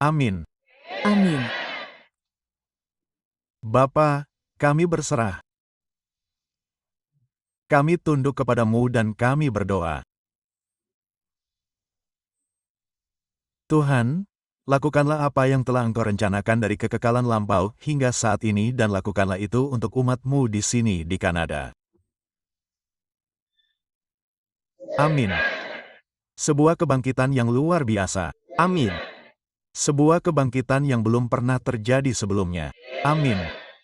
Amin. Amin. Bapa, kami berserah. Kami tunduk kepadamu dan kami berdoa. Tuhan, lakukanlah apa yang telah Engkau rencanakan dari kekekalan lampau hingga saat ini dan lakukanlah itu untuk umat-Mu di sini di Kanada. Amin. Sebuah kebangkitan yang luar biasa. Amin. Sebuah kebangkitan yang belum pernah terjadi sebelumnya. Amin.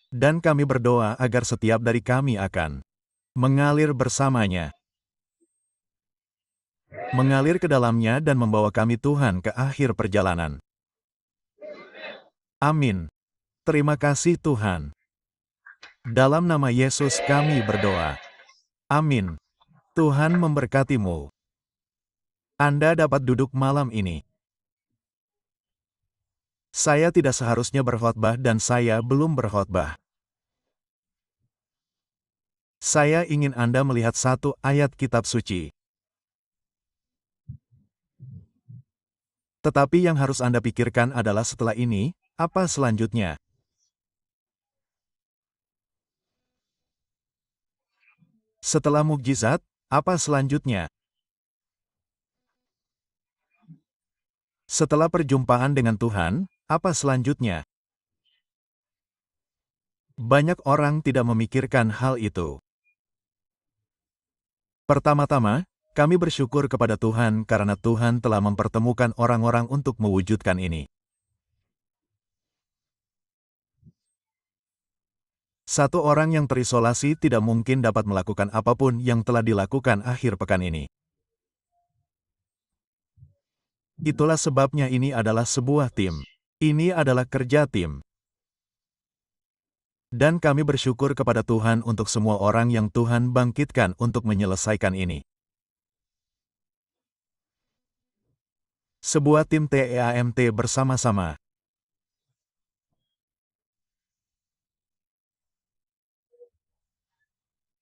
Dan kami berdoa agar setiap dari kami akan mengalir bersamanya. Mengalir ke dalamnya dan membawa kami Tuhan ke akhir perjalanan. Amin. Terima kasih Tuhan. Dalam nama Yesus kami berdoa. Amin. Tuhan memberkatimu. Anda dapat duduk malam ini. Saya tidak seharusnya berkhotbah dan saya belum berkhotbah. Saya ingin Anda melihat satu ayat kitab suci. Tetapi yang harus Anda pikirkan adalah setelah ini, apa selanjutnya? Setelah mukjizat, apa selanjutnya? Setelah perjumpaan dengan Tuhan, apa selanjutnya? Banyak orang tidak memikirkan hal itu. Pertama-tama, kami bersyukur kepada Tuhan karena Tuhan telah mempertemukan orang-orang untuk mewujudkan ini. Satu orang yang terisolasi tidak mungkin dapat melakukan apapun yang telah dilakukan akhir pekan ini. Itulah sebabnya ini adalah sebuah tim. Ini adalah kerja tim. Dan kami bersyukur kepada Tuhan untuk semua orang yang Tuhan bangkitkan untuk menyelesaikan ini. Sebuah tim TEAMT bersama-sama.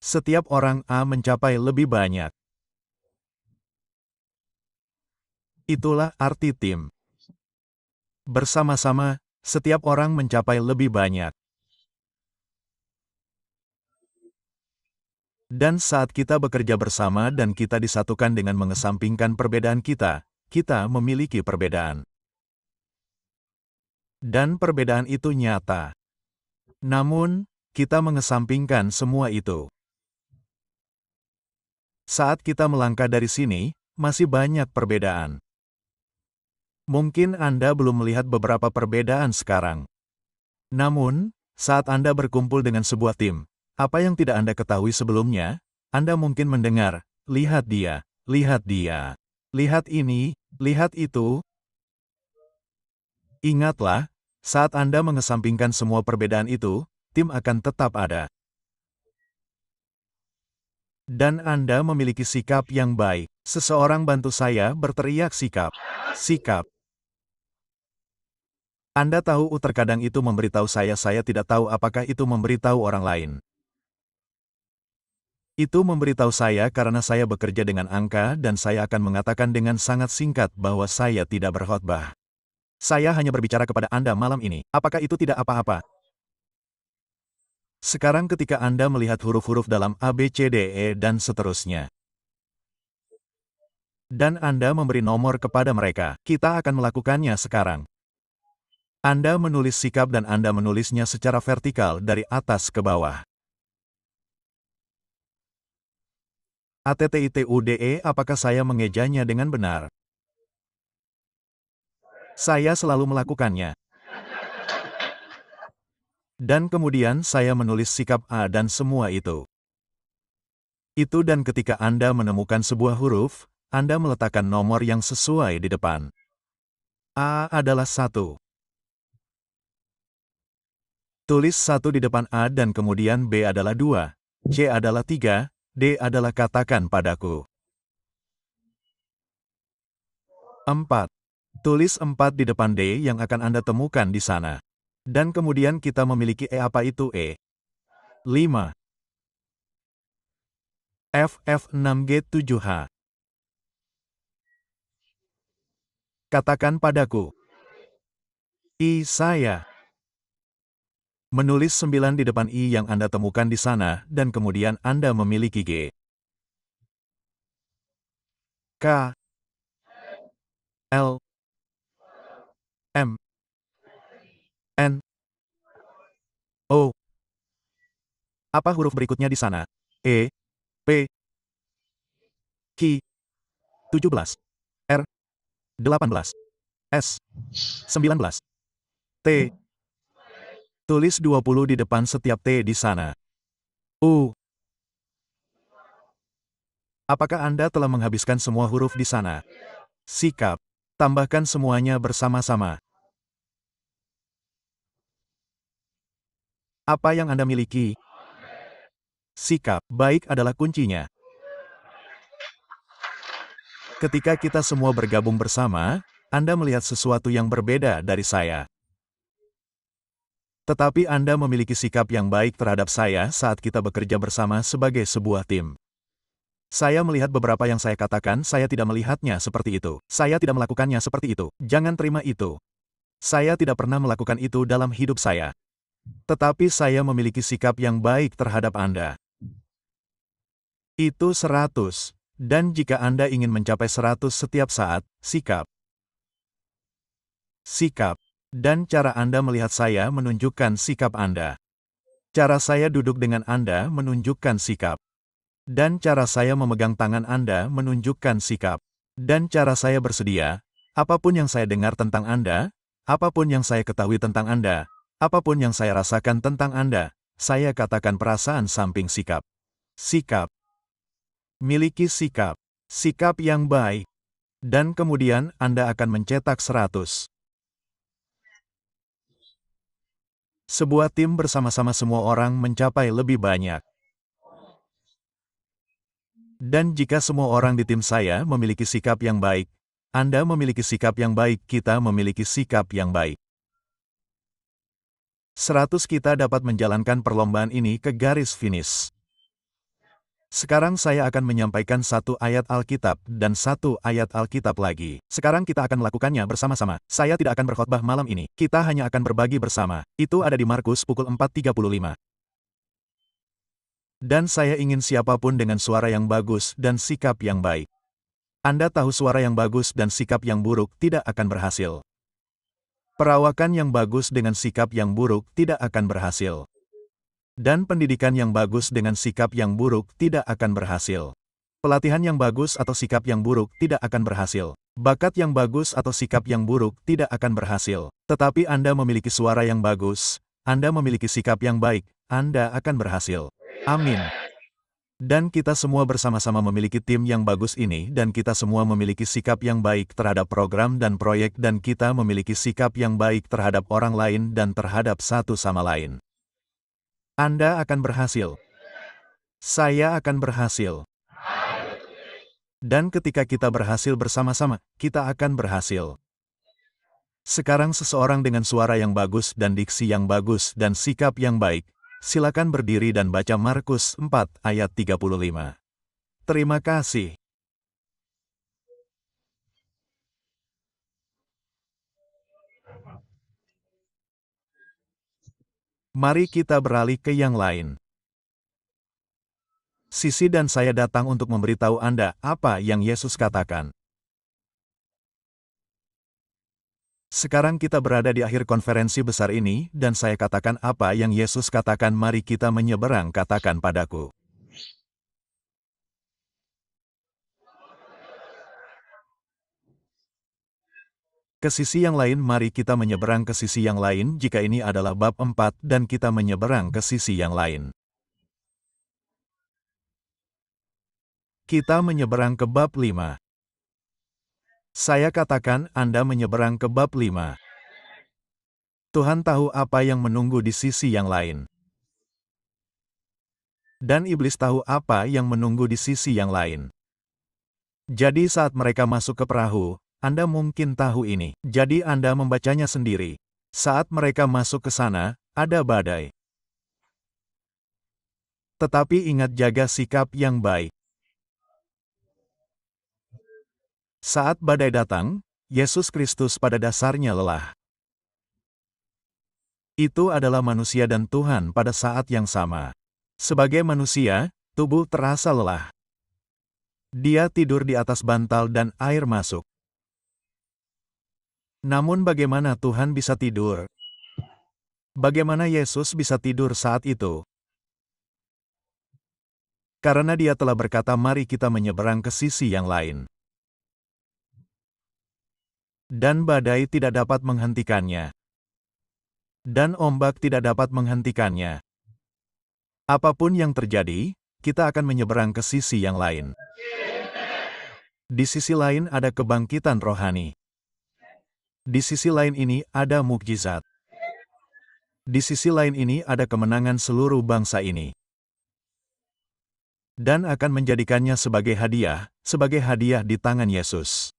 Setiap orang A mencapai lebih banyak. Itulah arti tim. Bersama-sama, setiap orang mencapai lebih banyak. Dan saat kita bekerja bersama dan kita disatukan dengan mengesampingkan perbedaan kita memiliki perbedaan. Dan perbedaan itu nyata. Namun, kita mengesampingkan semua itu. Saat kita melangkah dari sini, masih banyak perbedaan. Mungkin Anda belum melihat beberapa perbedaan sekarang. Namun, saat Anda berkumpul dengan sebuah tim, apa yang tidak Anda ketahui sebelumnya, Anda mungkin mendengar, lihat dia, lihat ini, lihat itu. Ingatlah, saat Anda mengesampingkan semua perbedaan itu, tim akan tetap ada. Dan Anda memiliki sikap yang baik. Seseorang bantu saya berteriak sikap. Sikap. Anda tahu terkadang itu memberitahu saya tidak tahu apakah itu memberitahu orang lain. Itu memberitahu saya karena saya bekerja dengan angka dan saya akan mengatakan dengan sangat singkat bahwa saya tidak berkhotbah. Saya hanya berbicara kepada Anda malam ini. Apakah itu tidak apa-apa? Sekarang ketika Anda melihat huruf-huruf dalam A, B, C, D, E, dan seterusnya. Dan Anda memberi nomor kepada mereka. Kita akan melakukannya sekarang. Anda menulis sikap dan Anda menulisnya secara vertikal dari atas ke bawah. ATTITUDE, apakah saya mengejanya dengan benar? Saya selalu melakukannya. Dan kemudian saya menulis sikap A dan semua itu. Itu dan ketika Anda menemukan sebuah huruf, Anda meletakkan nomor yang sesuai di depan. A adalah 1. Tulis 1 di depan A dan kemudian B adalah 2, C adalah 3, D adalah katakan padaku. 4. Tulis 4 di depan D yang akan Anda temukan di sana. Dan kemudian kita memiliki E, apa itu E? 5. F, F6G 7H. Katakan padaku. Saya menulis 9 di depan I yang Anda temukan di sana, dan kemudian Anda memiliki G, K, L, M, N, O. Apa huruf berikutnya di sana? E, P, Q, 17, R, 18, S, 19, T. Tulis 20 di depan setiap T di sana. U. Apakah Anda telah menghabiskan semua huruf di sana? Sikap. Tambahkan semuanya bersama-sama. Apa yang Anda miliki? Sikap baik adalah kuncinya. Ketika kita semua bergabung bersama, Anda melihat sesuatu yang berbeda dari saya. Tetapi Anda memiliki sikap yang baik terhadap saya saat kita bekerja bersama sebagai sebuah tim. Saya melihat beberapa yang saya katakan, saya tidak melihatnya seperti itu. Saya tidak melakukannya seperti itu. Jangan terima itu. Saya tidak pernah melakukan itu dalam hidup saya. Tetapi saya memiliki sikap yang baik terhadap Anda. Itu 100. Dan jika Anda ingin mencapai 100 setiap saat, sikap. Sikap. Dan cara Anda melihat saya menunjukkan sikap Anda. Cara saya duduk dengan Anda menunjukkan sikap. Dan cara saya memegang tangan Anda menunjukkan sikap. Dan cara saya bersedia, apapun yang saya dengar tentang Anda, apapun yang saya ketahui tentang Anda, apapun yang saya rasakan tentang Anda, saya katakan perasaan samping sikap. Sikap. Miliki sikap. Sikap yang baik. Dan kemudian Anda akan mencetak 100. Sebuah tim bersama-sama semua orang mencapai lebih banyak. Dan jika semua orang di tim saya memiliki sikap yang baik, Anda memiliki sikap yang baik, kita memiliki sikap yang baik. 100 kita dapat menjalankan perlombaan ini ke garis finish. Sekarang saya akan menyampaikan satu ayat Alkitab dan satu ayat Alkitab lagi. Sekarang kita akan melakukannya bersama-sama. Saya tidak akan berkhotbah malam ini. Kita hanya akan berbagi bersama. Itu ada di Markus pukul 4.35. Dan saya ingin siapapun dengan suara yang bagus dan sikap yang baik. Anda tahu suara yang bagus dan sikap yang buruk tidak akan berhasil. Perawakan yang bagus dengan sikap yang buruk tidak akan berhasil. Dan pendidikan yang bagus dengan sikap yang buruk tidak akan berhasil. Pelatihan yang bagus atau sikap yang buruk tidak akan berhasil. Bakat yang bagus atau sikap yang buruk tidak akan berhasil. Tetapi Anda memiliki suara yang bagus, Anda memiliki sikap yang baik, Anda akan berhasil. Amin. Dan kita semua bersama-sama memiliki tim yang bagus ini, dan kita semua memiliki sikap yang baik terhadap program dan proyek, dan kita memiliki sikap yang baik terhadap orang lain dan terhadap satu sama lain. Anda akan berhasil. Saya akan berhasil. Dan ketika kita berhasil bersama-sama, kita akan berhasil. Sekarang seseorang dengan suara yang bagus dan diksi yang bagus dan sikap yang baik, silakan berdiri dan baca Markus 4 ayat 35. Terima kasih. Mari kita beralih ke yang lain. Sisi dan saya datang untuk memberitahu Anda apa yang Yesus katakan. Sekarang kita berada di akhir konferensi besar ini, dan saya katakan apa yang Yesus katakan, mari kita menyeberang, katakan padaku. Ke sisi yang lain, mari kita menyeberang ke sisi yang lain, jika ini adalah bab 4 dan kita menyeberang ke sisi yang lain. Kita menyeberang ke bab 5. Saya katakan Anda menyeberang ke bab 5. Tuhan tahu apa yang menunggu di sisi yang lain. Dan iblis tahu apa yang menunggu di sisi yang lain. Jadi saat mereka masuk ke perahu, Anda mungkin tahu ini. Jadi Anda membacanya sendiri. Saat mereka masuk ke sana, ada badai. Tetapi ingat, jaga sikap yang baik. Saat badai datang, Yesus Kristus pada dasarnya lelah. Itu adalah manusia dan Tuhan pada saat yang sama. Sebagai manusia, tubuh terasa lelah. Dia tidur di atas bantal dan air masuk. Namun bagaimana Tuhan bisa tidur? Bagaimana Yesus bisa tidur saat itu? Karena dia telah berkata, mari kita menyeberang ke sisi yang lain. Dan badai tidak dapat menghentikannya. Dan ombak tidak dapat menghentikannya. Apapun yang terjadi, kita akan menyeberang ke sisi yang lain. Di sisi lain ada kebangkitan rohani. Di sisi lain ini ada mukjizat. Di sisi lain ini ada kemenangan seluruh bangsa ini. Dan akan menjadikannya sebagai hadiah di tangan Yesus.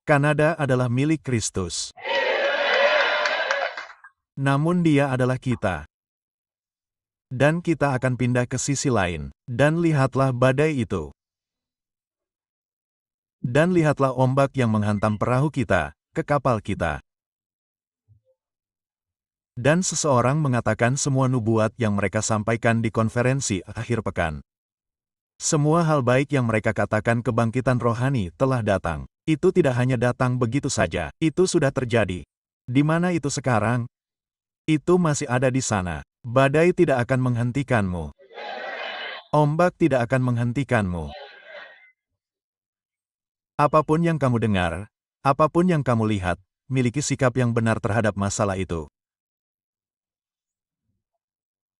Kanada adalah milik Kristus. Namun dia adalah kita. Dan kita akan pindah ke sisi lain. Dan lihatlah badai itu. Dan lihatlah ombak yang menghantam perahu kita, ke kapal kita. Dan seseorang mengatakan semua nubuat yang mereka sampaikan di konferensi akhir pekan. Semua hal baik yang mereka katakan kebangkitan rohani telah datang. Itu tidak hanya datang begitu saja, itu sudah terjadi. Di mana itu sekarang? Itu masih ada di sana. Badai tidak akan menghentikanmu. Ombak tidak akan menghentikanmu. Apapun yang kamu dengar, apapun yang kamu lihat, miliki sikap yang benar terhadap masalah itu.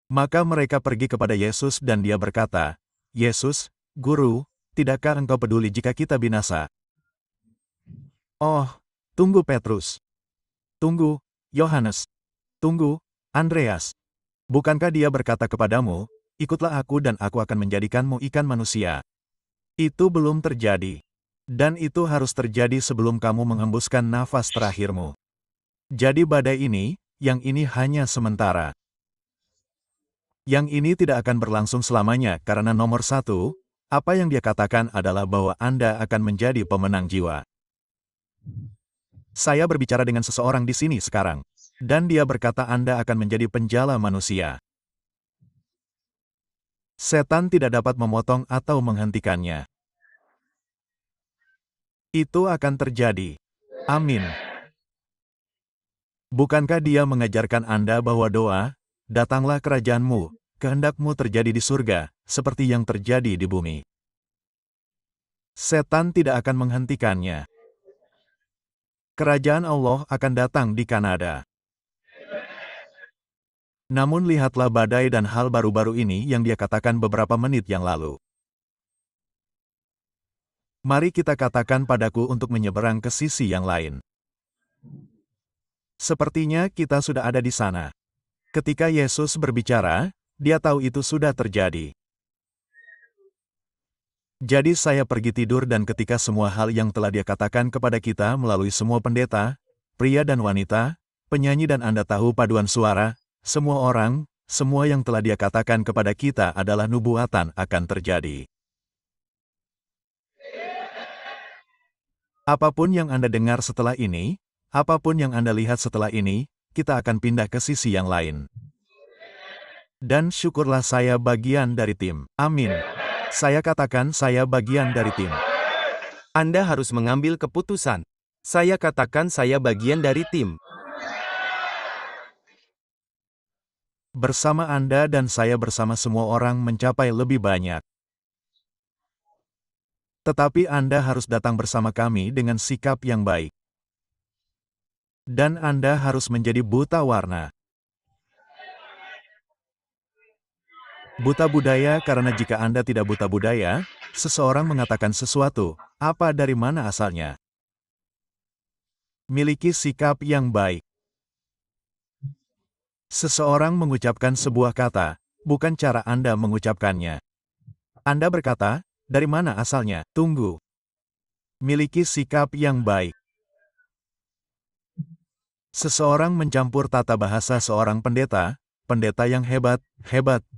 Maka mereka pergi kepada Yesus dan dia berkata, Yesus, Guru, tidakkah engkau peduli jika kita binasa? Oh, tunggu Petrus. Tunggu, Yohanes. Tunggu, Andreas. Bukankah dia berkata kepadamu, ikutlah aku dan aku akan menjadikanmu ikan manusia? Itu belum terjadi. Dan itu harus terjadi sebelum kamu menghembuskan nafas terakhirmu. Jadi badai ini, yang ini hanya sementara. Yang ini tidak akan berlangsung selamanya karena nomor satu, apa yang dia katakan adalah bahwa Anda akan menjadi pemenang jiwa. Saya berbicara dengan seseorang di sini sekarang. Dan dia berkata Anda akan menjadi penjala manusia. Setan tidak dapat memotong atau menghentikannya. Itu akan terjadi. Amin. Bukankah dia mengajarkan Anda bahwa doa, datanglah kerajaanmu, kehendakmu terjadi di surga, seperti yang terjadi di bumi. Setan tidak akan menghentikannya. Kerajaan Allah akan datang di Kanada. Namun lihatlah badai dan hal baru-baru ini yang dia katakan beberapa menit yang lalu. Mari kita katakan padaku untuk menyeberang ke sisi yang lain. Sepertinya kita sudah ada di sana. Ketika Yesus berbicara, dia tahu itu sudah terjadi. Jadi saya pergi tidur dan ketika semua hal yang telah dia katakan kepada kita melalui semua pendeta, pria dan wanita, penyanyi dan Anda tahu paduan suara, semua orang, semua yang telah dia katakan kepada kita adalah nubuatan akan terjadi. Apapun yang Anda dengar setelah ini, apapun yang Anda lihat setelah ini, kita akan pindah ke sisi yang lain. Dan syukurlah saya bagian dari tim. Amin. Saya katakan saya bagian dari tim. Anda harus mengambil keputusan. Saya katakan saya bagian dari tim. Bersama Anda dan saya bersama semua orang mencapai lebih banyak. Tetapi Anda harus datang bersama kami dengan sikap yang baik. Dan Anda harus menjadi buta warna. Buta budaya karena jika Anda tidak buta budaya, seseorang mengatakan sesuatu, apa dari mana asalnya? Miliki sikap yang baik. Seseorang mengucapkan sebuah kata, bukan cara Anda mengucapkannya. Anda berkata, dari mana asalnya? Tunggu. Miliki sikap yang baik. Seseorang mencampur tata bahasa seorang pendeta, pendeta yang hebat,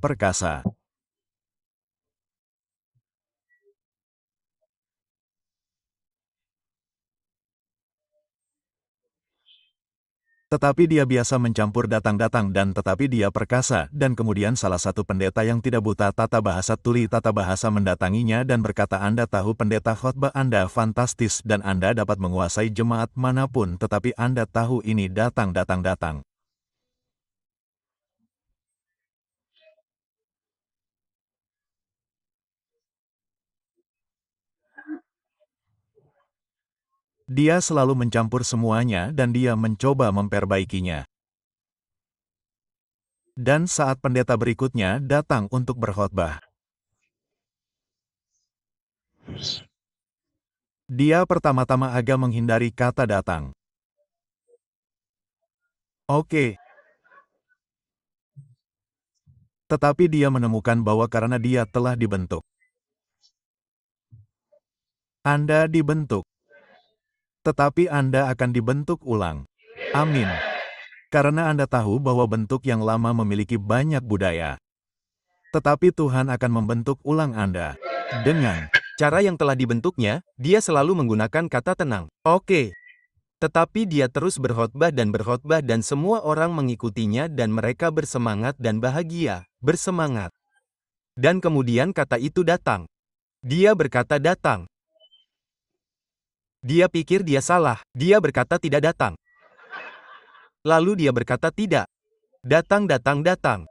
perkasa. Tetapi dia biasa mencampur datang-datang dan tetapi dia perkasa, dan kemudian salah satu pendeta yang tidak buta tata bahasa tuli tata bahasa mendatanginya dan berkata, Anda tahu pendeta, khotbah Anda fantastis dan Anda dapat menguasai jemaat manapun, tetapi Anda tahu ini datang-datang-datang. Dia selalu mencampur semuanya dan dia mencoba memperbaikinya. Dan saat pendeta berikutnya datang untuk berkhotbah, dia pertama-tama agak menghindari kata datang. Oke. Tetapi dia menemukan bahwa karena dia telah dibentuk. Anda dibentuk. Tetapi Anda akan dibentuk ulang. Amin. Karena Anda tahu bahwa bentuk yang lama memiliki banyak budaya. Tetapi Tuhan akan membentuk ulang Anda. Dengan Cara yang telah dibentuknya, dia selalu menggunakan kata tenang. Oke. Tetapi dia terus berkhotbah dan semua orang mengikutinya dan mereka bersemangat dan bahagia, bersemangat. Dan kemudian kata itu datang. Dia berkata datang. Dia pikir dia salah, dia berkata tidak datang. Lalu dia berkata tidak. Datang, datang, datang.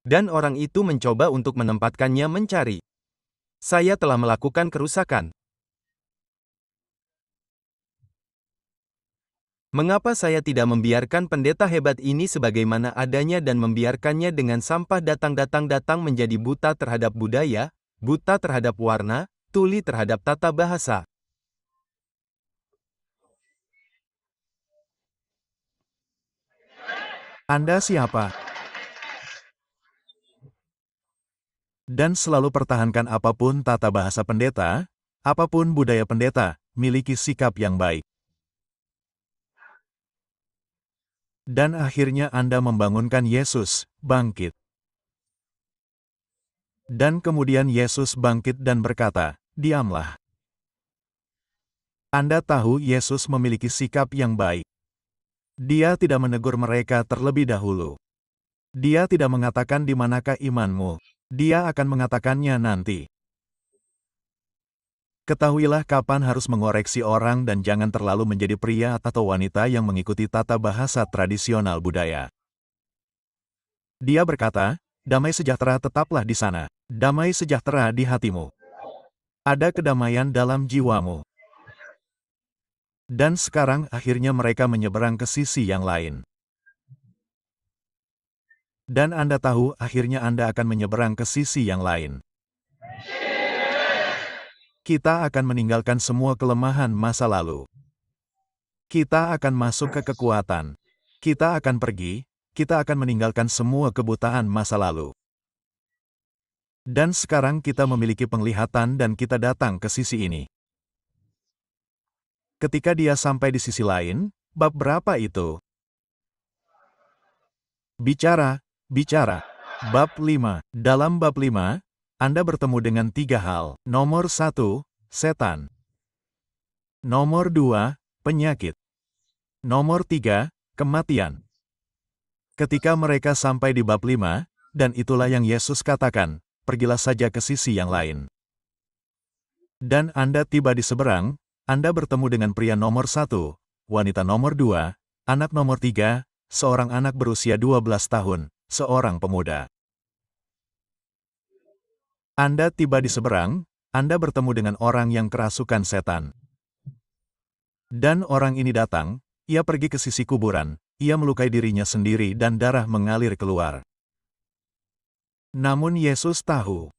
Dan orang itu mencoba untuk menempatkannya mencari. Saya telah melakukan kerusakan. Mengapa saya tidak membiarkan pendeta hebat ini sebagaimana adanya dan membiarkannya dengan sampah datang-datang menjadi buta terhadap budaya, buta terhadap warna, tuli terhadap tata bahasa. Anda siapa? Dan selalu pertahankan apapun tata bahasa pendeta, apapun budaya pendeta, miliki sikap yang baik. Dan akhirnya Anda membangunkan Yesus, bangkit. Dan kemudian Yesus bangkit dan berkata, diamlah. Anda tahu Yesus memiliki sikap yang baik. Dia tidak menegur mereka terlebih dahulu. Dia tidak mengatakan di manakah imanmu. Dia akan mengatakannya nanti. Ketahuilah kapan harus mengoreksi orang dan jangan terlalu menjadi pria atau wanita yang mengikuti tata bahasa tradisional budaya. Dia berkata, damai sejahtera tetaplah di sana. Damai sejahtera di hatimu. Ada kedamaian dalam jiwamu. Dan sekarang akhirnya mereka menyeberang ke sisi yang lain. Dan Anda tahu akhirnya Anda akan menyeberang ke sisi yang lain. Kita akan meninggalkan semua kelemahan masa lalu. Kita akan masuk ke kekuatan. Kita akan pergi, kita akan meninggalkan semua kebutaan masa lalu. Dan sekarang kita memiliki penglihatan dan kita datang ke sisi ini. Ketika dia sampai di sisi lain, bab berapa itu? Bicara. Bab 5. Dalam bab 5, Anda bertemu dengan 3 hal. Nomor 1, setan. Nomor 2, penyakit. Nomor 3, kematian. Ketika mereka sampai di bab 5, dan itulah yang Yesus katakan, pergilah saja ke sisi yang lain. Dan Anda tiba di seberang, Anda bertemu dengan pria nomor 1, wanita nomor 2, anak nomor 3, seorang anak berusia 12 tahun, seorang pemuda. Anda tiba di seberang, Anda bertemu dengan orang yang kerasukan setan. Dan orang ini datang, ia pergi ke sisi kuburan, ia melukai dirinya sendiri dan darah mengalir keluar. Namun Yesus tahu.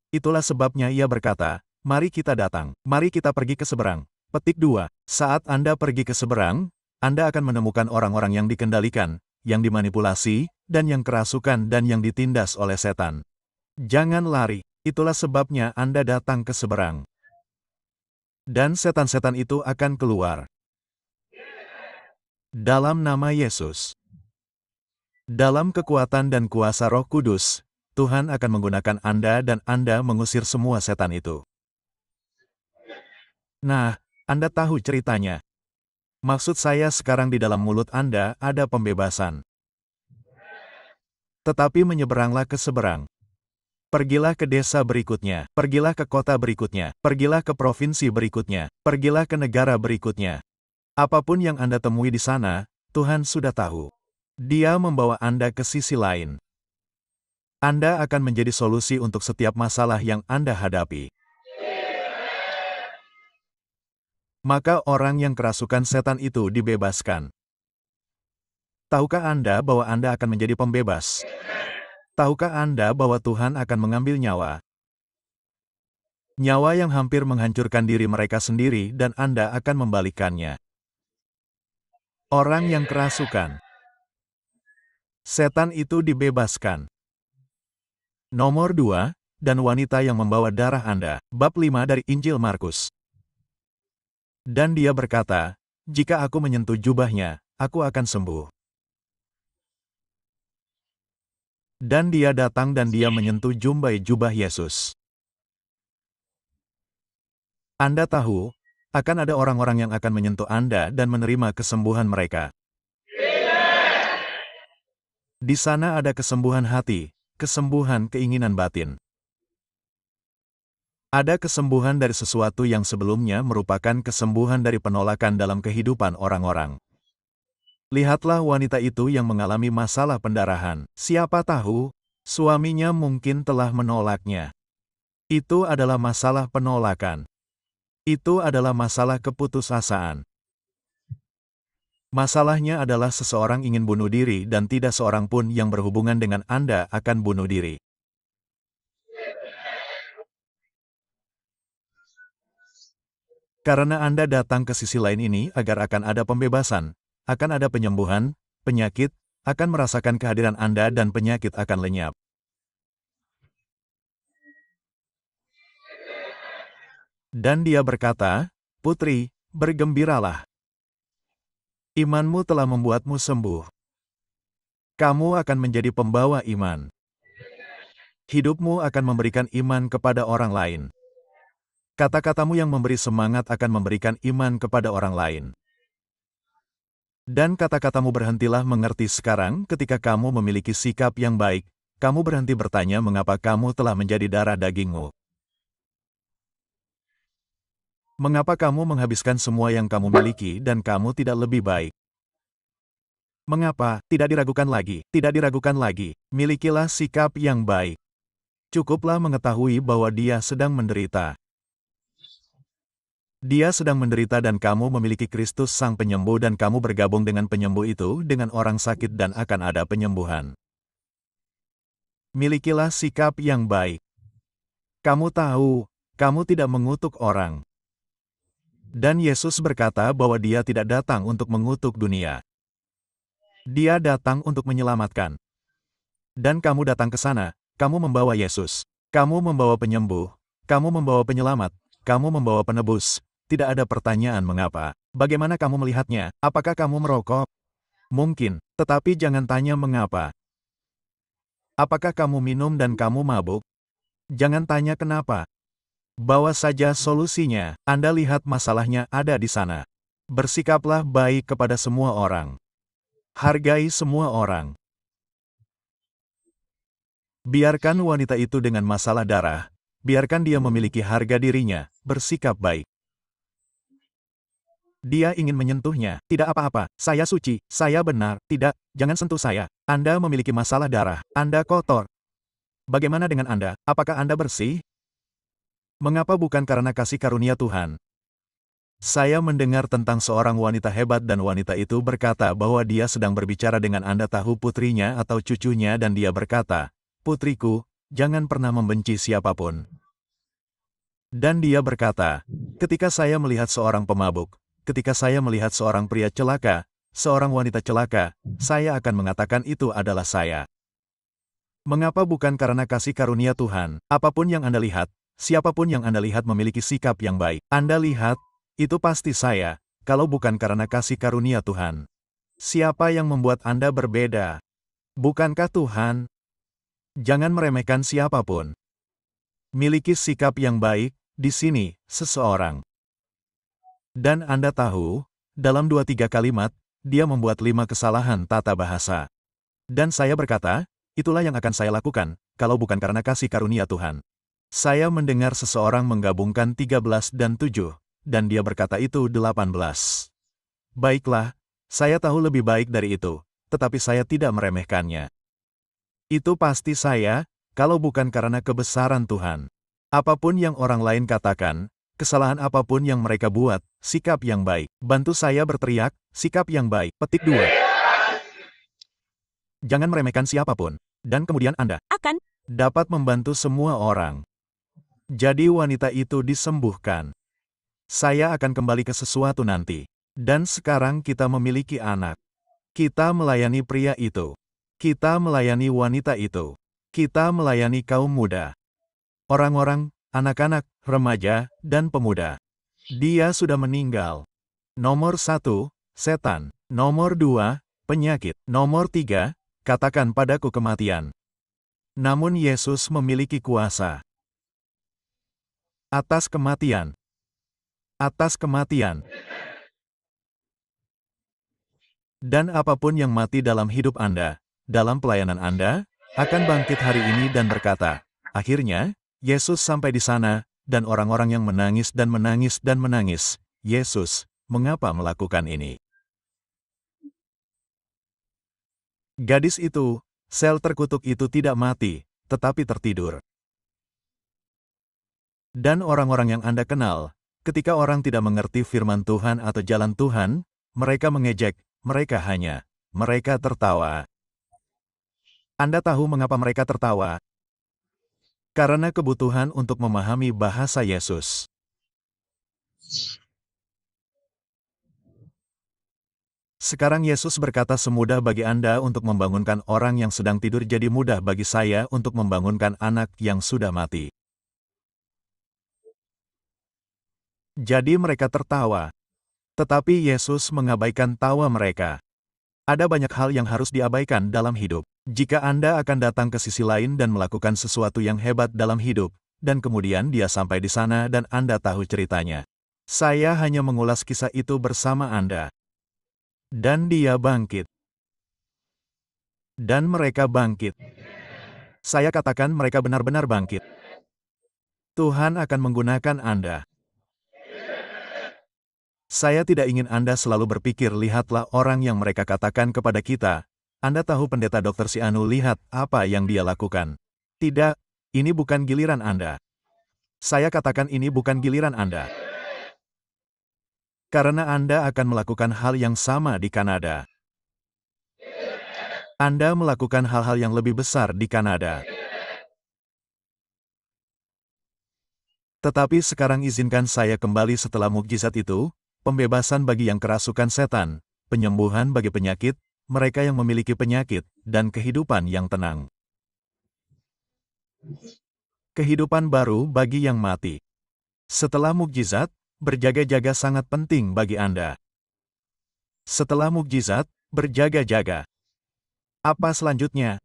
Itulah sebabnya ia berkata, mari kita datang, mari kita pergi ke seberang. Petik 2. Saat Anda pergi ke seberang, Anda akan menemukan orang-orang yang dikendalikan, yang dimanipulasi, dan yang kerasukan dan yang ditindas oleh setan. Jangan lari, itulah sebabnya Anda datang ke seberang. Dan setan-setan itu akan keluar. Dalam nama Yesus. Dalam kekuatan dan kuasa Roh Kudus, Tuhan akan menggunakan Anda dan Anda mengusir semua setan itu. Nah, Anda tahu ceritanya. Maksud saya sekarang di dalam mulut Anda ada pembebasan. Tetapi menyeberanglah ke seberang. Pergilah ke desa berikutnya, pergilah ke kota berikutnya, pergilah ke provinsi berikutnya, pergilah ke negara berikutnya. Apapun yang Anda temui di sana, Tuhan sudah tahu. Dia membawa Anda ke sisi lain. Anda akan menjadi solusi untuk setiap masalah yang Anda hadapi. Maka orang yang kerasukan setan itu dibebaskan. Tahukah Anda bahwa Anda akan menjadi pembebas? Tahukah Anda bahwa Tuhan akan mengambil nyawa? Nyawa yang hampir menghancurkan diri mereka sendiri dan Anda akan membalikannya. Orang yang kerasukan. Setan itu dibebaskan. Nomor 2, dan wanita yang membawa darah Anda. Bab 5 dari Injil Markus. Dan dia berkata, jika aku menyentuh jubahnya, aku akan sembuh. Dan dia datang dan dia menyentuh jubah Yesus. Anda tahu, akan ada orang-orang yang akan menyentuh Anda dan menerima kesembuhan mereka. Di sana ada kesembuhan hati, kesembuhan keinginan batin. Ada kesembuhan dari sesuatu yang sebelumnya merupakan kesembuhan dari penolakan dalam kehidupan orang-orang. Lihatlah wanita itu yang mengalami masalah pendarahan. Siapa tahu, suaminya mungkin telah menolaknya. Itu adalah masalah penolakan. Itu adalah masalah keputusasaan. Masalahnya adalah seseorang ingin bunuh diri dan tidak seorang pun yang berhubungan dengan Anda akan bunuh diri. Karena Anda datang ke sisi lain ini agar akan ada pembebasan, akan ada penyembuhan, penyakit, akan merasakan kehadiran Anda dan penyakit akan lenyap. Dan dia berkata, "Putri, bergembiralah. Imanmu telah membuatmu sembuh. Kamu akan menjadi pembawa iman. Hidupmu akan memberikan iman kepada orang lain. Kata-katamu yang memberi semangat akan memberikan iman kepada orang lain. Dan kata-katamu berhentilah mengerti sekarang ketika kamu memiliki sikap yang baik, kamu berhenti bertanya mengapa kamu telah menjadi darah dagingmu. Mengapa kamu menghabiskan semua yang kamu miliki dan kamu tidak lebih baik? Mengapa? Tidak diragukan lagi, tidak diragukan lagi. Milikilah sikap yang baik. Cukuplah mengetahui bahwa dia sedang menderita. Dia sedang menderita dan kamu memiliki Kristus Sang Penyembuh dan kamu bergabung dengan penyembuh itu dengan orang sakit dan akan ada penyembuhan. Milikilah sikap yang baik. Kamu tahu, kamu tidak mengutuk orang. Dan Yesus berkata bahwa dia tidak datang untuk mengutuk dunia. Dia datang untuk menyelamatkan. Dan kamu datang ke sana, kamu membawa Yesus. Kamu membawa penyembuh, kamu membawa penyelamat, kamu membawa penebus. Tidak ada pertanyaan mengapa. Bagaimana kamu melihatnya? Apakah kamu merokok? Mungkin, tetapi jangan tanya mengapa. Apakah kamu minum dan kamu mabuk? Jangan tanya kenapa. Bawa saja solusinya. Anda lihat masalahnya ada di sana. Bersikaplah baik kepada semua orang. Hargai semua orang. Biarkan wanita itu dengan masalah darah. Biarkan dia memiliki harga dirinya, bersikap baik. Dia ingin menyentuhnya. Tidak apa-apa, saya suci, saya benar. Tidak, jangan sentuh saya. Anda memiliki masalah darah. Anda kotor. Bagaimana dengan Anda? Apakah Anda bersih? Mengapa bukan karena kasih karunia Tuhan? Saya mendengar tentang seorang wanita hebat dan wanita itu berkata bahwa dia sedang berbicara dengan Anda tahu putrinya atau cucunya dan dia berkata, "Putriku, jangan pernah membenci siapapun." Dan dia berkata, ketika saya melihat seorang pemabuk, ketika saya melihat seorang pria celaka, seorang wanita celaka, saya akan mengatakan itu adalah saya. Mengapa bukan karena kasih karunia Tuhan? Apapun yang Anda lihat, siapapun yang Anda lihat memiliki sikap yang baik. Anda lihat, itu pasti saya, kalau bukan karena kasih karunia Tuhan. Siapa yang membuat Anda berbeda? Bukankah Tuhan? Jangan meremehkan siapapun. Miliki sikap yang baik, di sini, seseorang. Dan Anda tahu, dalam 2-3 kalimat, dia membuat 5 kesalahan tata bahasa. Dan saya berkata, itulah yang akan saya lakukan, kalau bukan karena kasih karunia Tuhan. Saya mendengar seseorang menggabungkan 13 dan 7, dan dia berkata itu 18. Baiklah, saya tahu lebih baik dari itu, tetapi saya tidak meremehkannya. Itu pasti saya, kalau bukan karena kebesaran Tuhan. Apapun yang orang lain katakan, kesalahan apapun yang mereka buat, sikap yang baik. Bantu saya berteriak, sikap yang baik. Petik 2. Jangan meremehkan siapapun. Dan kemudian Anda akan dapat membantu semua orang. Jadi wanita itu disembuhkan. Saya akan kembali ke sesuatu nanti. Dan sekarang kita memiliki anak. Kita melayani pria itu. Kita melayani wanita itu. Kita melayani kaum muda. Orang-orang, anak-anak, remaja, dan pemuda. Dia sudah meninggal. Nomor 1, setan. Nomor 2, penyakit. Nomor 3, katakan padaku kematian. Namun Yesus memiliki kuasa atas kematian. Atas kematian. Dan apapun yang mati dalam hidup Anda, dalam pelayanan Anda, akan bangkit hari ini dan berkata, akhirnya, Yesus sampai di sana, dan orang-orang yang menangis dan menangis dan menangis. Yesus, mengapa melakukan ini? Gadis itu, sel terkutuk itu tidak mati, tetapi tertidur. Dan orang-orang yang Anda kenal, ketika orang tidak mengerti firman Tuhan atau jalan Tuhan, mereka mengejek, mereka tertawa. Anda tahu mengapa mereka tertawa? Karena kebutuhan untuk memahami bahasa Yesus. Sekarang Yesus berkata semudah bagi Anda untuk membangunkan orang yang sedang tidur jadi mudah bagi saya untuk membangunkan anak yang sudah mati. Jadi mereka tertawa. Tetapi Yesus mengabaikan tawa mereka. Ada banyak hal yang harus diabaikan dalam hidup. Jika Anda akan datang ke sisi lain dan melakukan sesuatu yang hebat dalam hidup, dan kemudian dia sampai di sana dan Anda tahu ceritanya. Saya hanya mengulas kisah itu bersama Anda. Dan dia bangkit. Dan mereka bangkit. Saya katakan mereka benar-benar bangkit. Tuhan akan menggunakan Anda. Saya tidak ingin Anda selalu berpikir lihatlah orang yang mereka katakan kepada kita. Anda tahu pendeta Dr. Si Anu lihat apa yang dia lakukan. Tidak, ini bukan giliran Anda. Saya katakan ini bukan giliran Anda. Karena Anda akan melakukan hal yang sama di Kanada. Anda melakukan hal-hal yang lebih besar di Kanada. Tetapi sekarang izinkan saya kembali setelah mukjizat itu, pembebasan bagi yang kerasukan setan, penyembuhan bagi penyakit, mereka yang memiliki penyakit, dan kehidupan yang tenang. Kehidupan baru bagi yang mati. Setelah mukjizat, berjaga-jaga sangat penting bagi Anda. Setelah mukjizat, berjaga-jaga. Apa selanjutnya?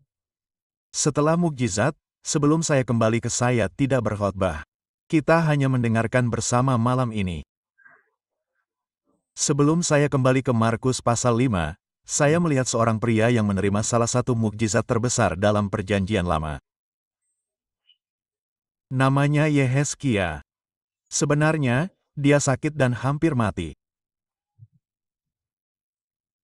Setelah mukjizat, sebelum saya kembali ke saya tidak berkhotbah. Kita hanya mendengarkan bersama malam ini. Sebelum saya kembali ke Markus pasal 5, saya melihat seorang pria yang menerima salah satu mukjizat terbesar dalam Perjanjian Lama. Namanya Yehezkia. Sebenarnya, dia sakit dan hampir mati.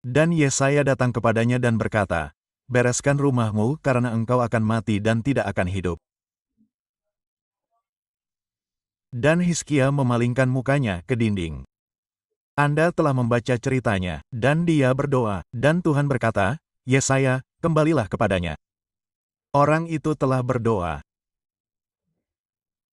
Dan Yesaya datang kepadanya dan berkata, bereskan rumahmu karena engkau akan mati dan tidak akan hidup. Dan Hizkia memalingkan mukanya ke dinding. Anda telah membaca ceritanya, dan dia berdoa, dan Tuhan berkata, Yesaya, kembalilah kepadanya. Orang itu telah berdoa.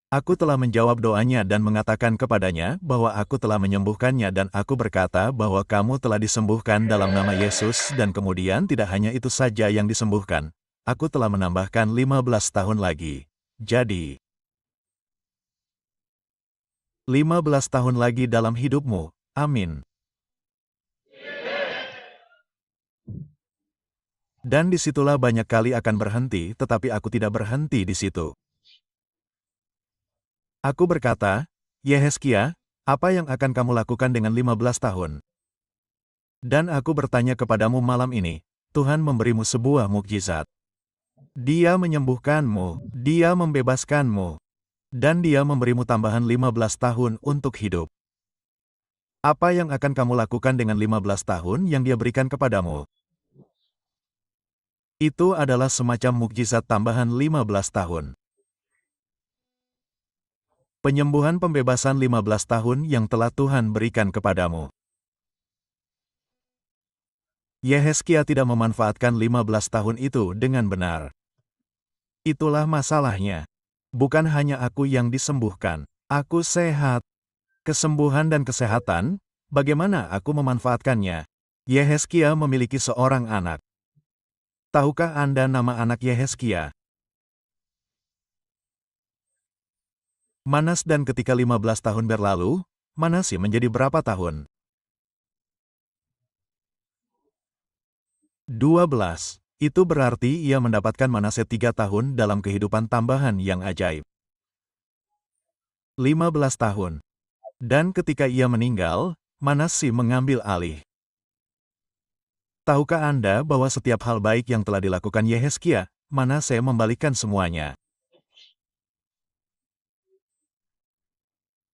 Aku telah menjawab doanya dan mengatakan kepadanya bahwa aku telah menyembuhkannya dan aku berkata bahwa kamu telah disembuhkan dalam nama Yesus dan kemudian tidak hanya itu saja yang disembuhkan. Aku telah menambahkan 15 tahun lagi. Jadi, 15 tahun lagi dalam hidupmu. Amin. Dan disitulah banyak kali akan berhenti, tetapi aku tidak berhenti di situ. Aku berkata, Yehezkia, apa yang akan kamu lakukan dengan 15 tahun? Dan aku bertanya kepadamu malam ini, Tuhan memberimu sebuah mukjizat. Dia menyembuhkanmu, Dia membebaskanmu, dan Dia memberimu tambahan 15 tahun untuk hidup. Apa yang akan kamu lakukan dengan 15 tahun yang Dia berikan kepadamu? Itu adalah semacam mukjizat tambahan 15 tahun. Penyembuhan pembebasan 15 tahun yang telah Tuhan berikan kepadamu. Yehezkia tidak memanfaatkan 15 tahun itu dengan benar. Itulah masalahnya. Bukan hanya aku yang disembuhkan. Aku sehat. Kesembuhan dan kesehatan, bagaimana aku memanfaatkannya? Yehezkia memiliki seorang anak. Tahukah Anda nama anak Yehezkia? Manas, dan ketika 15 tahun berlalu, Manasye menjadi berapa tahun? 12. Itu berarti ia mendapatkan Manasye 3 tahun dalam kehidupan tambahan yang ajaib. 15 tahun. Dan ketika ia meninggal, Manasye mengambil alih. Tahukah Anda bahwa setiap hal baik yang telah dilakukan Yehezkia, Manasye membalikkan semuanya?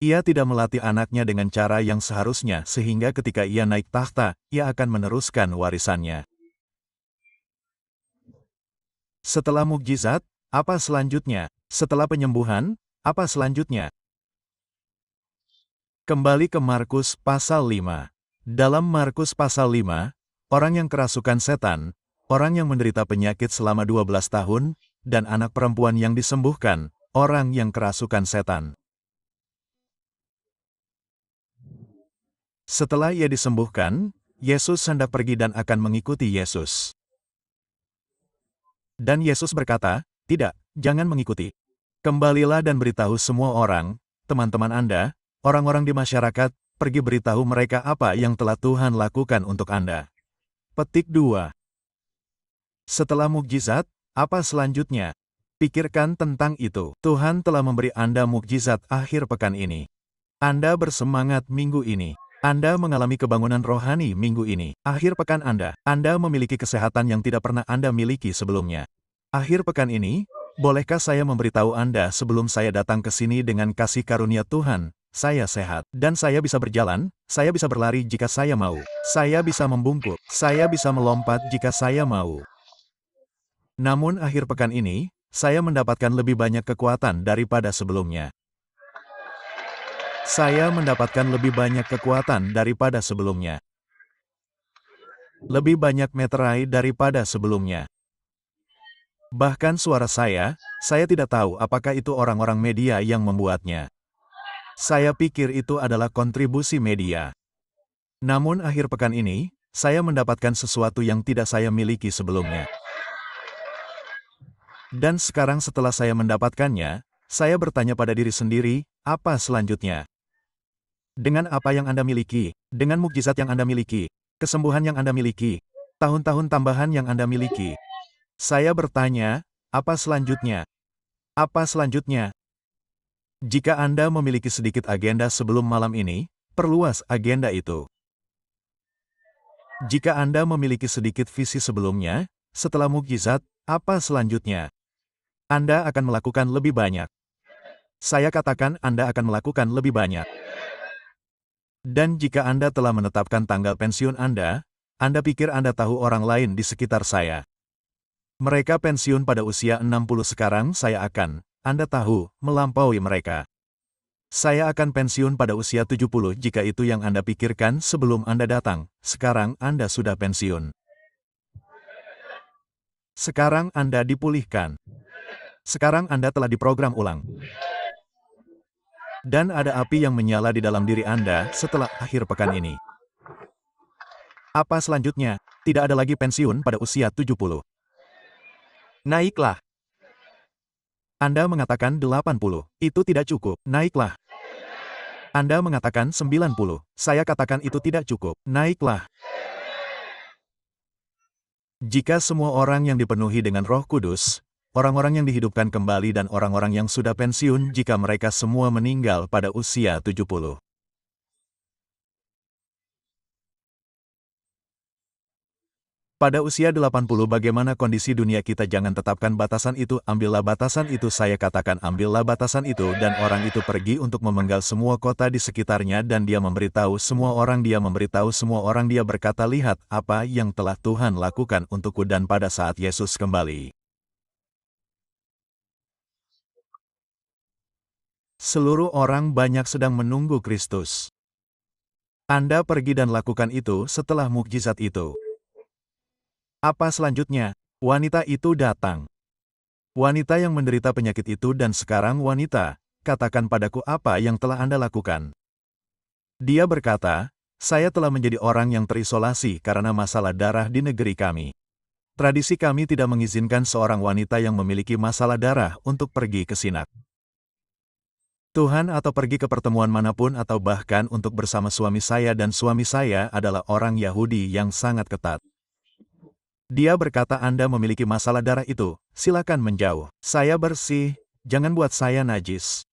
Ia tidak melatih anaknya dengan cara yang seharusnya sehingga ketika ia naik tahta, ia akan meneruskan warisannya. Setelah mukjizat, apa selanjutnya? Setelah penyembuhan, apa selanjutnya? Kembali ke Markus pasal 5. Dalam Markus pasal 5, orang yang kerasukan setan, orang yang menderita penyakit selama 12 tahun, dan anak perempuan yang disembuhkan, orang yang kerasukan setan. Setelah ia disembuhkan, Yesus hendak pergi dan akan mengikuti Yesus. Dan Yesus berkata, "Tidak, jangan mengikuti. Kembalilah dan beritahu semua orang, teman-teman Anda, orang-orang di masyarakat, pergi beritahu mereka apa yang telah Tuhan lakukan untuk Anda." Petik 2. Setelah mukjizat, apa selanjutnya? Pikirkan tentang itu. Tuhan telah memberi Anda mukjizat akhir pekan ini. Anda bersemangat minggu ini. Anda mengalami kebangunan rohani minggu ini. Akhir pekan Anda memiliki kesehatan yang tidak pernah Anda miliki sebelumnya. Akhir pekan ini, bolehkah saya memberitahu Anda sebelum saya datang ke sini dengan kasih karunia Tuhan, saya sehat, dan saya bisa berjalan, saya bisa berlari jika saya mau, saya bisa membungkuk, saya bisa melompat jika saya mau. Namun akhir pekan ini, saya mendapatkan lebih banyak kekuatan daripada sebelumnya. Saya mendapatkan lebih banyak kekuatan daripada sebelumnya. Lebih banyak meterai daripada sebelumnya. Bahkan suara saya tidak tahu apakah itu orang-orang media yang membuatnya. Saya pikir itu adalah kontribusi media. Namun akhir pekan ini, saya mendapatkan sesuatu yang tidak saya miliki sebelumnya. Dan sekarang setelah saya mendapatkannya, saya bertanya pada diri sendiri, apa selanjutnya? Dengan apa yang Anda miliki, dengan mukjizat yang Anda miliki, kesembuhan yang Anda miliki, tahun-tahun tambahan yang Anda miliki. Saya bertanya, apa selanjutnya? Apa selanjutnya? Jika Anda memiliki sedikit agenda sebelum malam ini, perluas agenda itu. Jika Anda memiliki sedikit visi sebelumnya, setelah mukjizat, apa selanjutnya? Anda akan melakukan lebih banyak. Saya katakan Anda akan melakukan lebih banyak. Dan jika Anda telah menetapkan tanggal pensiun Anda pikir Anda tahu orang lain di sekitar saya. Mereka pensiun pada usia 60 sekarang, Anda tahu, melampaui mereka. Saya akan pensiun pada usia 70 jika itu yang Anda pikirkan sebelum Anda datang, sekarang Anda sudah pensiun. Sekarang Anda dipulihkan. Sekarang Anda telah diprogram ulang. Dan ada api yang menyala di dalam diri Anda setelah akhir pekan ini. Apa selanjutnya? Tidak ada lagi pensiun pada usia 70. Naiklah. Anda mengatakan 80. Itu tidak cukup. Naiklah. Anda mengatakan 90. Saya katakan itu tidak cukup. Naiklah. Jika semua orang yang dipenuhi dengan Roh Kudus, orang-orang yang dihidupkan kembali dan orang-orang yang sudah pensiun jika mereka semua meninggal pada usia 70. Pada usia 80 bagaimana kondisi dunia kita, jangan tetapkan batasan itu, ambillah batasan itu, saya katakan ambillah batasan itu, dan orang itu pergi untuk memenggal semua kota di sekitarnya dan dia memberitahu semua orang, dia berkata, lihat apa yang telah Tuhan lakukan untukku. Dan pada saat Yesus kembali, seluruh orang banyak sedang menunggu Kristus. Anda pergi dan lakukan itu setelah mukjizat itu. Apa selanjutnya? Wanita itu datang. Wanita yang menderita penyakit itu, dan sekarang wanita, katakan padaku apa yang telah Anda lakukan. Dia berkata, saya telah menjadi orang yang terisolasi karena masalah darah di negeri kami. Tradisi kami tidak mengizinkan seorang wanita yang memiliki masalah darah untuk pergi ke sinak Tuhan atau pergi ke pertemuan manapun atau bahkan untuk bersama suami saya, dan suami saya adalah orang Yahudi yang sangat ketat. Dia berkata, Anda memiliki masalah darah itu, silakan menjauh. Saya bersih, jangan buat saya najis.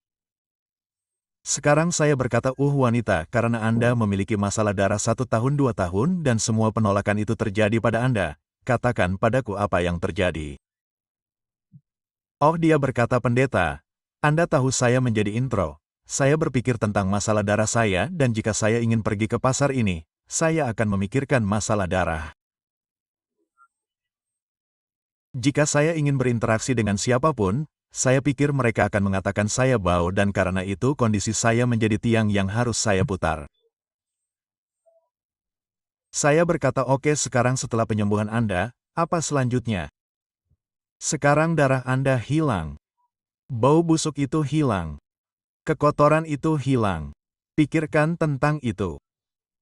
Sekarang saya berkata, wanita, karena Anda memiliki masalah darah 1 tahun 2 tahun dan semua penolakan itu terjadi pada Anda, katakan padaku apa yang terjadi. Oh, dia berkata, pendeta, Anda tahu saya menjadi intro. Saya berpikir tentang masalah darah saya, dan jika saya ingin pergi ke pasar ini, saya akan memikirkan masalah darah. Jika saya ingin berinteraksi dengan siapapun, saya pikir mereka akan mengatakan saya bau, dan karena itu kondisi saya menjadi tiang yang harus saya putar. Saya berkata, oke, sekarang setelah penyembuhan Anda, apa selanjutnya? Sekarang darah Anda hilang. Bau busuk itu hilang. Kekotoran itu hilang. Pikirkan tentang itu.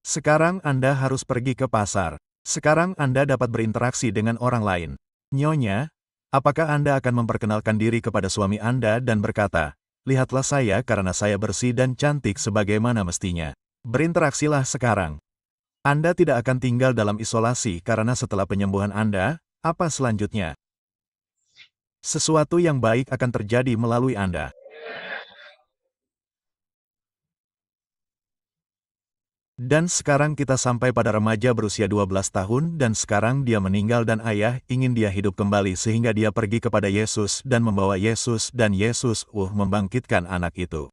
Sekarang Anda harus pergi ke pasar. Sekarang Anda dapat berinteraksi dengan orang lain. Nyonya, apakah Anda akan memperkenalkan diri kepada suami Anda dan berkata, lihatlah saya karena saya bersih dan cantik sebagaimana mestinya. Berinteraksilah sekarang. Anda tidak akan tinggal dalam isolasi karena setelah penyembuhan Anda, apa selanjutnya? Sesuatu yang baik akan terjadi melalui Anda. Dan sekarang kita sampai pada remaja berusia 12 tahun dan sekarang dia meninggal dan ayah ingin dia hidup kembali sehingga dia pergi kepada Yesus dan membawa Yesus dan Yesus membangkitkan anak itu.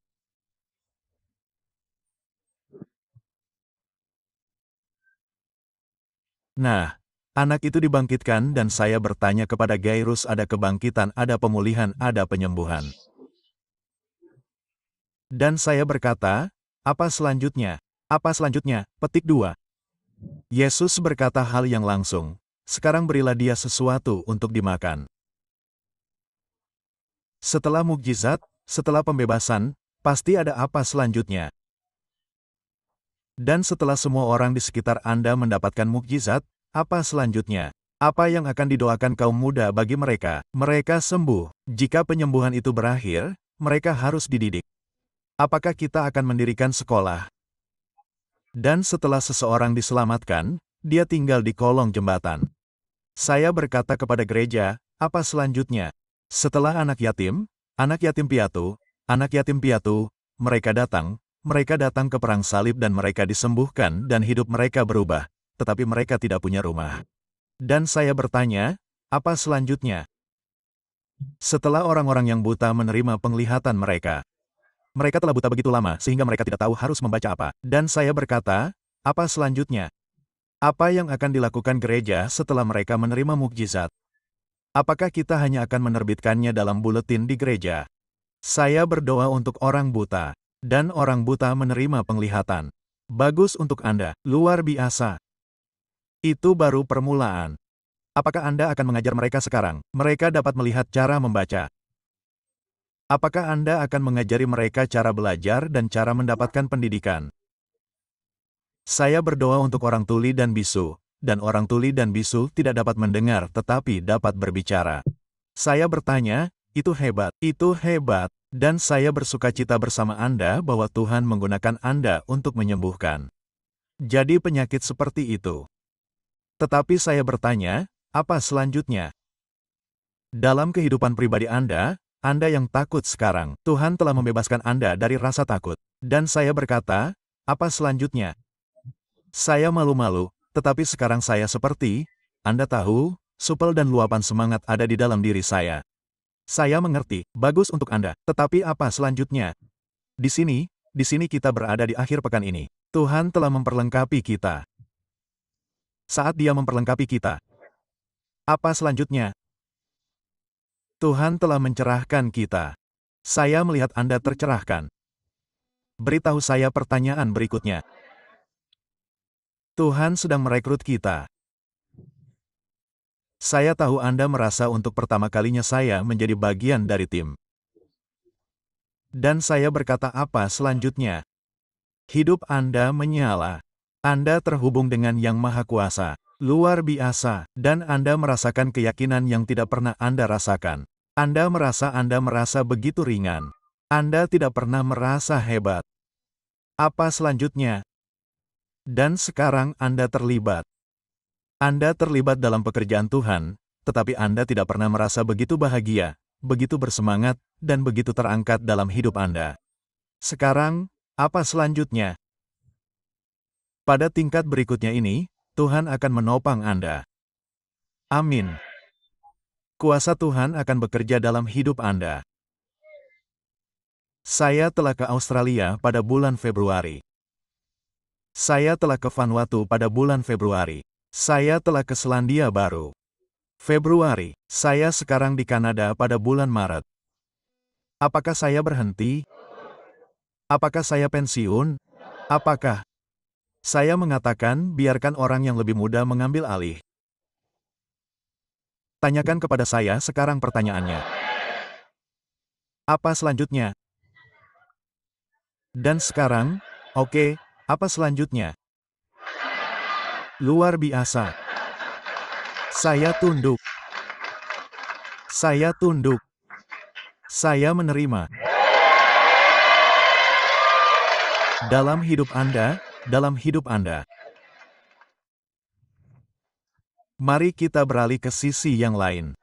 Nah, anak itu dibangkitkan dan saya bertanya kepada Jairus, ada kebangkitan, ada pemulihan, ada penyembuhan. Dan saya berkata, apa selanjutnya? Apa selanjutnya? Petik 2. Yesus berkata hal yang langsung, sekarang berilah dia sesuatu untuk dimakan. Setelah mukjizat, setelah pembebasan, pasti ada apa selanjutnya. Dan setelah semua orang di sekitar Anda mendapatkan mukjizat, apa selanjutnya? Apa yang akan didoakan kaum muda bagi mereka? Mereka sembuh. Jika penyembuhan itu berakhir, mereka harus dididik. Apakah kita akan mendirikan sekolah? Dan setelah seseorang diselamatkan, dia tinggal di kolong jembatan. Saya berkata kepada gereja, apa selanjutnya? Setelah anak yatim piatu, mereka datang ke perang salib dan mereka disembuhkan dan hidup mereka berubah, tetapi mereka tidak punya rumah. Dan saya bertanya, apa selanjutnya? Setelah orang-orang yang buta menerima penglihatan mereka. Mereka telah buta begitu lama sehingga mereka tidak tahu harus membaca apa. Dan saya berkata, apa selanjutnya? Apa yang akan dilakukan gereja setelah mereka menerima mukjizat? Apakah kita hanya akan menerbitkannya dalam buletin di gereja? Saya berdoa untuk orang buta, dan orang buta menerima penglihatan. Bagus untuk Anda, luar biasa. Itu baru permulaan. Apakah Anda akan mengajar mereka sekarang? Mereka dapat melihat cara membaca. Apakah Anda akan mengajari mereka cara belajar dan cara mendapatkan pendidikan? Saya berdoa untuk orang tuli dan bisu, dan orang tuli dan bisu tidak dapat mendengar tetapi dapat berbicara. Saya bertanya, itu hebat, dan saya bersukacita bersama Anda bahwa Tuhan menggunakan Anda untuk menyembuhkan. Jadi penyakit seperti itu. Tetapi saya bertanya, apa selanjutnya? Dalam kehidupan pribadi Anda yang takut sekarang, Tuhan telah membebaskan Anda dari rasa takut. Dan saya berkata, apa selanjutnya? Saya malu-malu, tetapi sekarang saya seperti Anda tahu, supel dan luapan semangat ada di dalam diri saya. Saya mengerti, bagus untuk Anda. Tetapi apa selanjutnya? Di sini kita berada di akhir pekan ini. Tuhan telah memperlengkapi kita. Saat Dia memperlengkapi kita, apa selanjutnya? Tuhan telah mencerahkan kita. Saya melihat Anda tercerahkan. Beritahu saya pertanyaan berikutnya. Tuhan sedang merekrut kita. Saya tahu Anda merasa untuk pertama kalinya saya menjadi bagian dari tim. Dan saya berkata apa selanjutnya? Hidup Anda menyala. Anda terhubung dengan Yang Maha Kuasa. Luar biasa. Dan Anda merasakan keyakinan yang tidak pernah Anda rasakan. Anda merasa begitu ringan. Anda tidak pernah merasa hebat. Apa selanjutnya? Dan sekarang Anda terlibat. Anda terlibat dalam pekerjaan Tuhan, tetapi Anda tidak pernah merasa begitu bahagia, begitu bersemangat, dan begitu terangkat dalam hidup Anda. Sekarang, apa selanjutnya? Pada tingkat berikutnya ini, Tuhan akan menopang Anda. Amin. Kuasa Tuhan akan bekerja dalam hidup Anda. Saya telah ke Australia pada bulan Februari. Saya telah ke Vanuatu pada bulan Februari. Saya telah ke Selandia Baru. Februari, saya sekarang di Kanada pada bulan Maret. Apakah saya berhenti? Apakah saya pensiun? Apakah saya mengatakan biarkan orang yang lebih muda mengambil alih? Tanyakan kepada saya sekarang pertanyaannya. Apa selanjutnya? Dan sekarang, oke, apa selanjutnya? Luar biasa. Saya tunduk. Saya tunduk. Saya menerima. Dalam hidup Anda, dalam hidup Anda. Mari kita beralih ke sisi yang lain.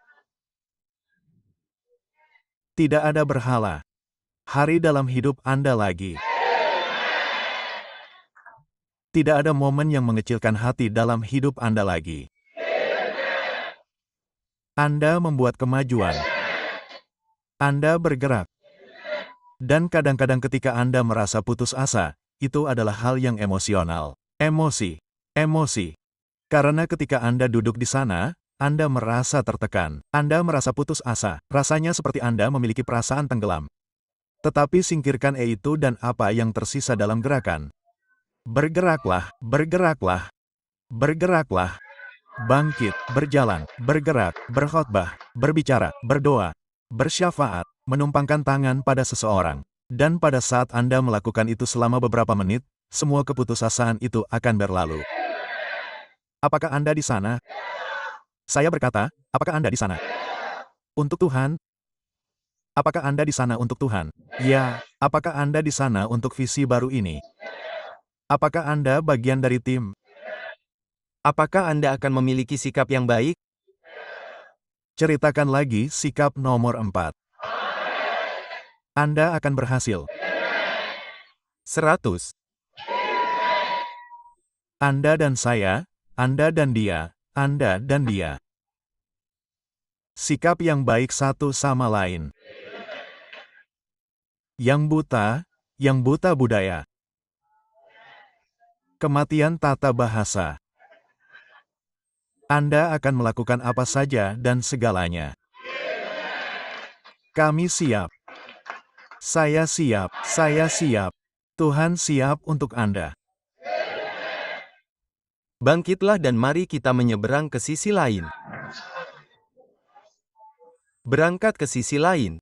Tidak ada berhala. Hari dalam hidup Anda lagi. Tidak ada momen yang mengecilkan hati dalam hidup Anda lagi. Anda membuat kemajuan. Anda bergerak. Dan kadang-kadang ketika Anda merasa putus asa, itu adalah hal yang emosional. Emosi. Karena ketika Anda duduk di sana, Anda merasa tertekan. Anda merasa putus asa. Rasanya seperti Anda memiliki perasaan tenggelam. Tetapi singkirkan itu dan apa yang tersisa dalam gerakan. Bergeraklah, bergeraklah, bergeraklah, bangkit, berjalan, bergerak, berkhotbah, berbicara, berdoa, bersyafaat, menumpangkan tangan pada seseorang. Dan pada saat Anda melakukan itu selama beberapa menit, semua keputusasaan itu akan berlalu. Apakah Anda di sana? Saya berkata, apakah Anda di sana? Untuk Tuhan? Apakah Anda di sana untuk Tuhan? Ya, apakah Anda di sana untuk visi baru ini? Apakah Anda bagian dari tim? Apakah Anda akan memiliki sikap yang baik? Ceritakan lagi sikap nomor 4. Anda akan berhasil. 100. Anda dan saya, Anda dan dia, Anda dan dia. Sikap yang baik satu sama lain. Yang buta budaya. Kematian tata bahasa. Anda akan melakukan apa saja dan segalanya. Kami siap. Saya siap. Tuhan siap untuk Anda. Bangkitlah dan mari kita menyeberang ke sisi lain. Berangkat ke sisi lain.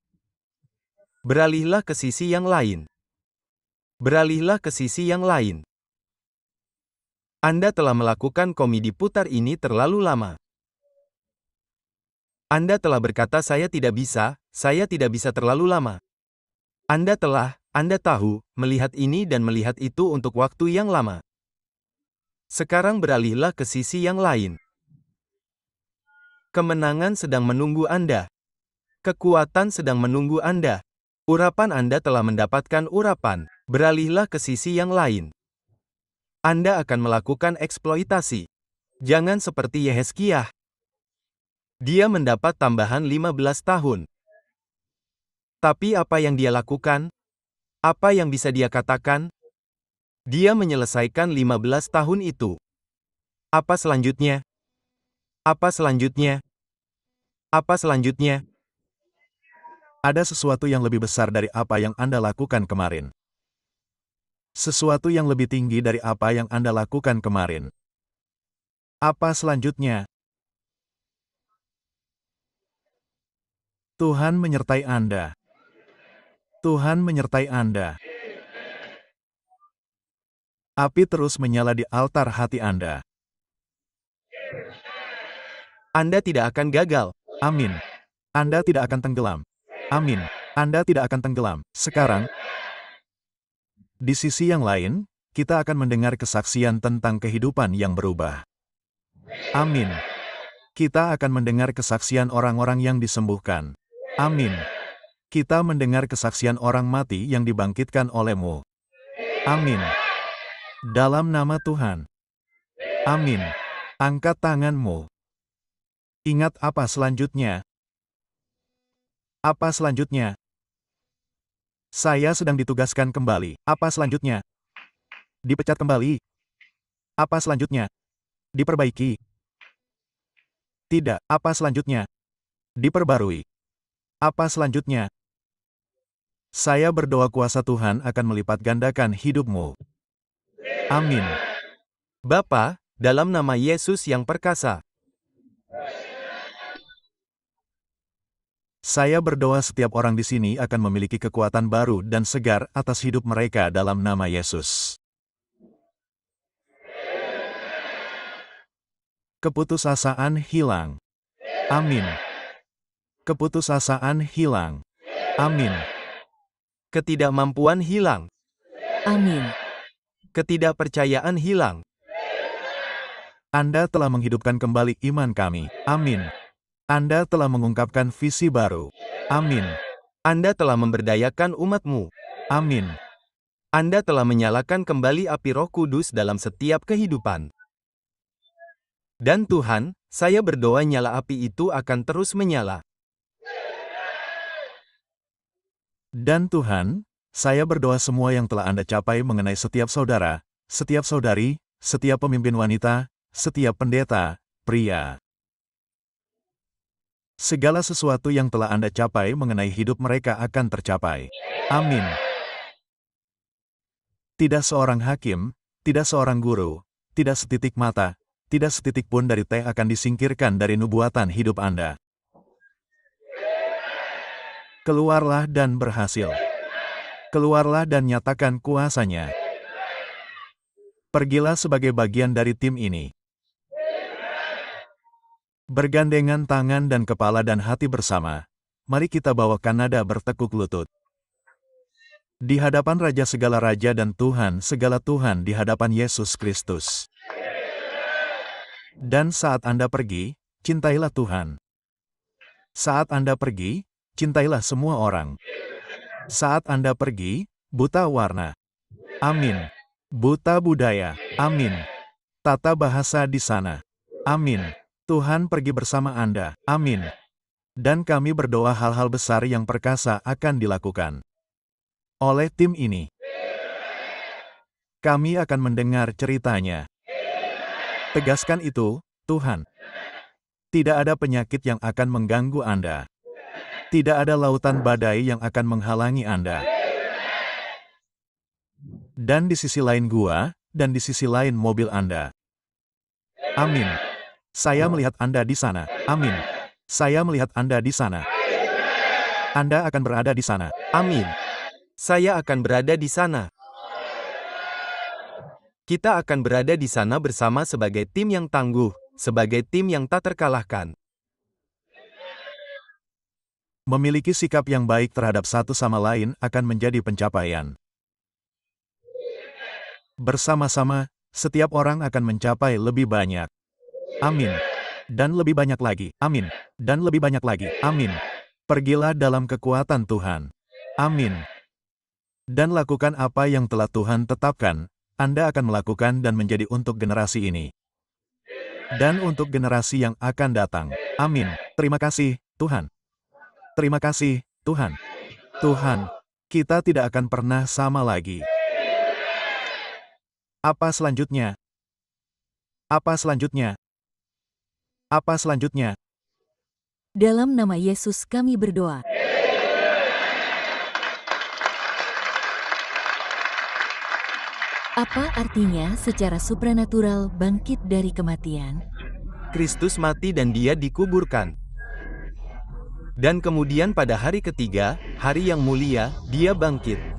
Beralihlah ke sisi yang lain. Beralihlah ke sisi yang lain. Anda telah melakukan komedi putar ini terlalu lama. Anda telah berkata saya tidak bisa terlalu lama. Anda tahu, melihat ini dan melihat itu untuk waktu yang lama. Sekarang beralihlah ke sisi yang lain. Kemenangan sedang menunggu Anda. Kekuatan sedang menunggu Anda. Urapan Anda telah mendapatkan urapan. Beralihlah ke sisi yang lain. Anda akan melakukan eksploitasi. Jangan seperti Yehezkiah. Dia mendapat tambahan 15 tahun. Tapi apa yang dia lakukan? Apa yang bisa dia katakan? Dia menyelesaikan 15 tahun itu. Apa selanjutnya? Apa selanjutnya? Apa selanjutnya? Ada sesuatu yang lebih besar dari apa yang Anda lakukan kemarin. Sesuatu yang lebih tinggi dari apa yang Anda lakukan kemarin. Apa selanjutnya? Tuhan menyertai Anda. Tuhan menyertai Anda. Api terus menyala di altar hati Anda. Anda tidak akan gagal. Amin. Anda tidak akan tenggelam. Amin. Anda tidak akan tenggelam. Sekarang, di sisi yang lain, kita akan mendengar kesaksian tentang kehidupan yang berubah. Amin. Kita akan mendengar kesaksian orang-orang yang disembuhkan. Amin. Kita mendengar kesaksian orang mati yang dibangkitkan oleh-Mu. Amin. Dalam nama Tuhan. Amin. Angkat tangan-Mu. Ingat apa selanjutnya? Apa selanjutnya? Saya sedang ditugaskan kembali. Apa selanjutnya? Dipecat kembali. Apa selanjutnya? Diperbaiki. Tidak. Apa selanjutnya? Diperbarui. Apa selanjutnya? Saya berdoa kuasa Tuhan akan melipat gandakan hidupmu. Amin. Bapa, dalam nama Yesus yang perkasa, saya berdoa setiap orang di sini akan memiliki kekuatan baru dan segar atas hidup mereka dalam nama Yesus. Keputusasaan hilang. Amin. Keputusasaan hilang. Amin. ketidakmampuan hilang, Amin. ketidakpercayaan hilang. Anda telah menghidupkan kembali iman kami. Amin. Anda telah mengungkapkan visi baru. Amin. Anda telah memberdayakan umat-Mu. Amin. Anda telah menyalakan kembali api Roh Kudus dalam setiap kehidupan. Dan Tuhan, saya berdoa nyala api itu akan terus menyala. Dan Tuhan, saya berdoa semua yang telah Anda capai mengenai setiap saudara, setiap saudari, setiap pemimpin wanita, setiap pendeta, pria. Segala sesuatu yang telah Anda capai mengenai hidup mereka akan tercapai. Amin. Tidak seorang hakim, tidak seorang guru, tidak setitik mata, tidak setitik pun dari teh akan disingkirkan dari nubuatan hidup Anda. Keluarlah dan berhasil. Keluarlah dan nyatakan kuasanya. Pergilah sebagai bagian dari tim ini. Bergandengan tangan dan kepala dan hati bersama, mari kita bawa Kanada bertekuk lutut. Di hadapan Raja segala Raja dan Tuhan segala Tuhan di hadapan Yesus Kristus. Dan saat Anda pergi, cintailah Tuhan. Saat Anda pergi, cintailah semua orang. Saat Anda pergi, buta warna. Amin. Buta budaya. Amin. Tata bahasa di sana. Amin. Tuhan pergi bersama Anda. Amin. Dan kami berdoa hal-hal besar yang perkasa akan dilakukan oleh tim ini. Kami akan mendengar ceritanya. Tegaskan itu, Tuhan. Tidak ada penyakit yang akan mengganggu Anda. Tidak ada lautan badai yang akan menghalangi Anda. Dan di sisi lain gua, dan di sisi lain mobil Anda. Amin. Saya melihat Anda di sana. Amin. Saya melihat Anda di sana. Anda akan berada di sana. Amin. Saya akan berada di sana. Kita akan berada di sana bersama sebagai tim yang tangguh, sebagai tim yang tak terkalahkan. Memiliki sikap yang baik terhadap satu sama lain akan menjadi pencapaian. Bersama-sama, setiap orang akan mencapai lebih banyak. Amin. Dan lebih banyak lagi. Amin. Dan lebih banyak lagi. Amin. Pergilah dalam kekuatan Tuhan. Amin. Dan lakukan apa yang telah Tuhan tetapkan, Anda akan melakukan dan menjadi untuk generasi ini. dan untuk generasi yang akan datang. Amin. Terima kasih, Tuhan. Terima kasih, Tuhan. Tuhan, kita tidak akan pernah sama lagi. Apa selanjutnya? Apa selanjutnya? Apa selanjutnya? Dalam nama Yesus kami berdoa. Apa artinya secara supranatural bangkit dari kematian? Kristus mati dan dia dikuburkan. Dan kemudian pada hari ketiga, hari yang mulia, dia bangkit.